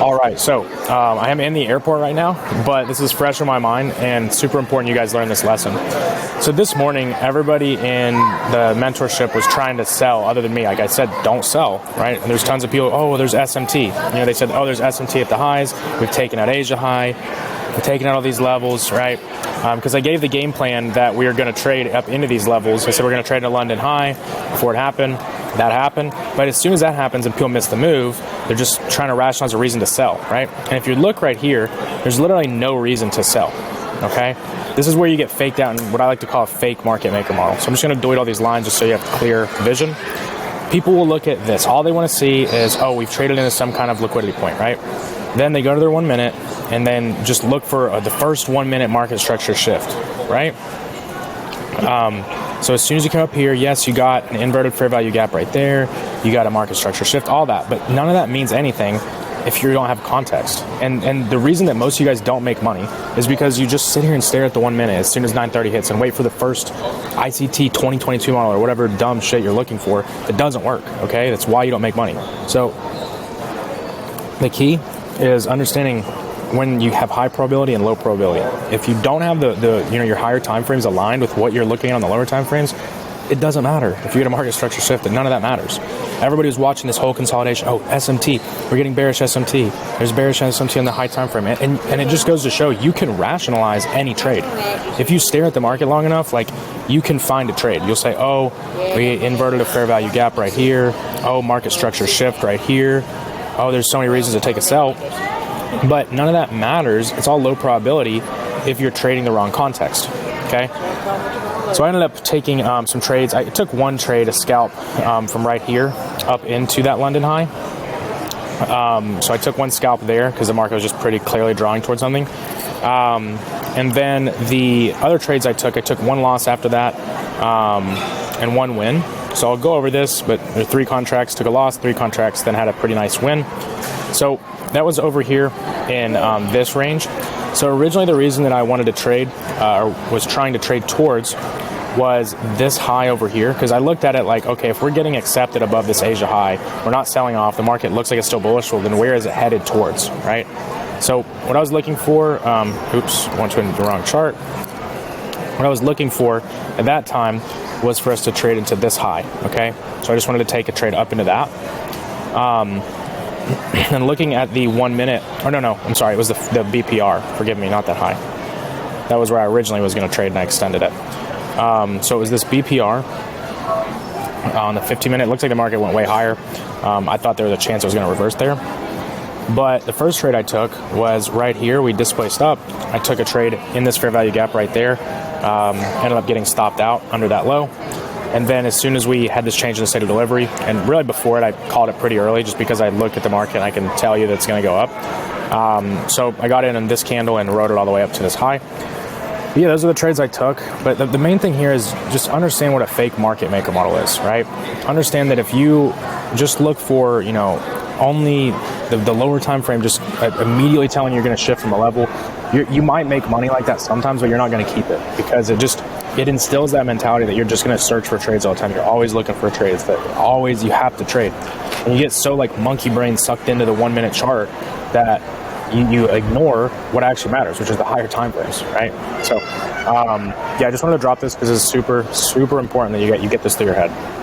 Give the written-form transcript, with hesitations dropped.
All right, so I am in the airport right now, but this is fresh in my mind and super important you guys learn this lesson. So this morning, everybody in the mentorship was trying to sell other than me. Like I said, don't sell, right? And there's tons of people, oh, well, there's SMT. You know, they said, oh, there's SMT at the highs. We've taken out Asia high. We're taking out all these levels, right? Because I gave the game plan that we were going to trade up into these levels. I said we're going to trade into London high before it happened. That happened. But as soon as that happens and people miss the move, they're just trying to rationalize a reason to sell, right? And if you look right here, there's literally no reason to sell, okay? This is where you get faked out in what I like to call a fake market maker model. So I'm just going to delete all these lines just so you have clear vision. People will look at this. All they want to see is, oh, we've traded into some kind of liquidity point, right? Then they go to their 1 minute and then just look for the first 1 minute market structure shift, right? So as soon as you come up here, yes, you got an inverted fair value gap right there. You got a market structure shift, all that. But none of that means anything if you don't have context. And the reason that most of you guys don't make money is because you just sit here and stare at the 1 minute as soon as 9:30 hits and wait for the first ICT 2022 model or whatever dumb shit you're looking for. It doesn't work, okay? That's why you don't make money. So the key is understanding when you have high probability and low probability. If you don't have the your higher time frames aligned with what you're looking at on the lower time frames, it doesn't matter. If you get a market structure shift, none of that matters. Everybody was watching this whole consolidation. Oh, SMT, we're getting bearish SMT. There's bearish SMT on the high time frame, and it just goes to show you can rationalize any trade. If you stare at the market long enough, like you can find a trade. You'll say, oh, we inverted a fair value gap right here. Oh, market structure shift right here. Oh, there's so many reasons to take a sell. But none of that matters. It's all low probability if you're trading the wrong context, okay? So I ended up taking some trades. I took one trade, a scalp, from right here up into that London high. So I took one scalp there because the market was just pretty clearly drawing towards something. And then the other trades I took one loss after that and one win. So I'll go over this, but there are 3 contracts, took a loss, 3 contracts, then had a pretty nice win. So that was over here in this range. So originally the reason that I wanted to trade, or was trying to trade towards, was this high over here. Because I looked at it like, okay, if we're getting accepted above this Asia high, we're not selling off, the market looks like it's still bullish, well then where is it headed towards, right? So what I was looking for, oops, went to the wrong chart. What I was looking for at that time was for us to trade into this high, okay? So I just wanted to take a trade up into that. And looking at the 1 minute, or no, I'm sorry, it was the BPR, forgive me, not that high. That was where I originally was going to trade and I extended it. So it was this BPR on the 15 minute. It looks like the market went way higher. I thought there was a chance it was going to reverse there. But the first trade I took was right here. We displaced up. I took a trade in this fair value gap right there. Ended up getting stopped out under that low. And then as soon as we had this change in the state of delivery, and really before it, I called it pretty early just because I looked at the market and I can tell you that it's going to go up. So I got in on this candle and rode it all the way up to this high. But yeah, those are the trades I took. But the main thing here is just understand what a fake market maker model is, right? Understand that if you just look for, only the lower time frame, just immediately telling you're going to shift from a level, you might make money like that sometimes, but you're not going to keep it because it instills that mentality that you're just going to search for trades all the time. You're always looking for trades, that always you have to trade. And you get so like monkey brain sucked into the 1 minute chart that you ignore what actually matters, which is the higher time frames, right? So, yeah, I just wanted to drop this because it's super, super important that you get this through your head.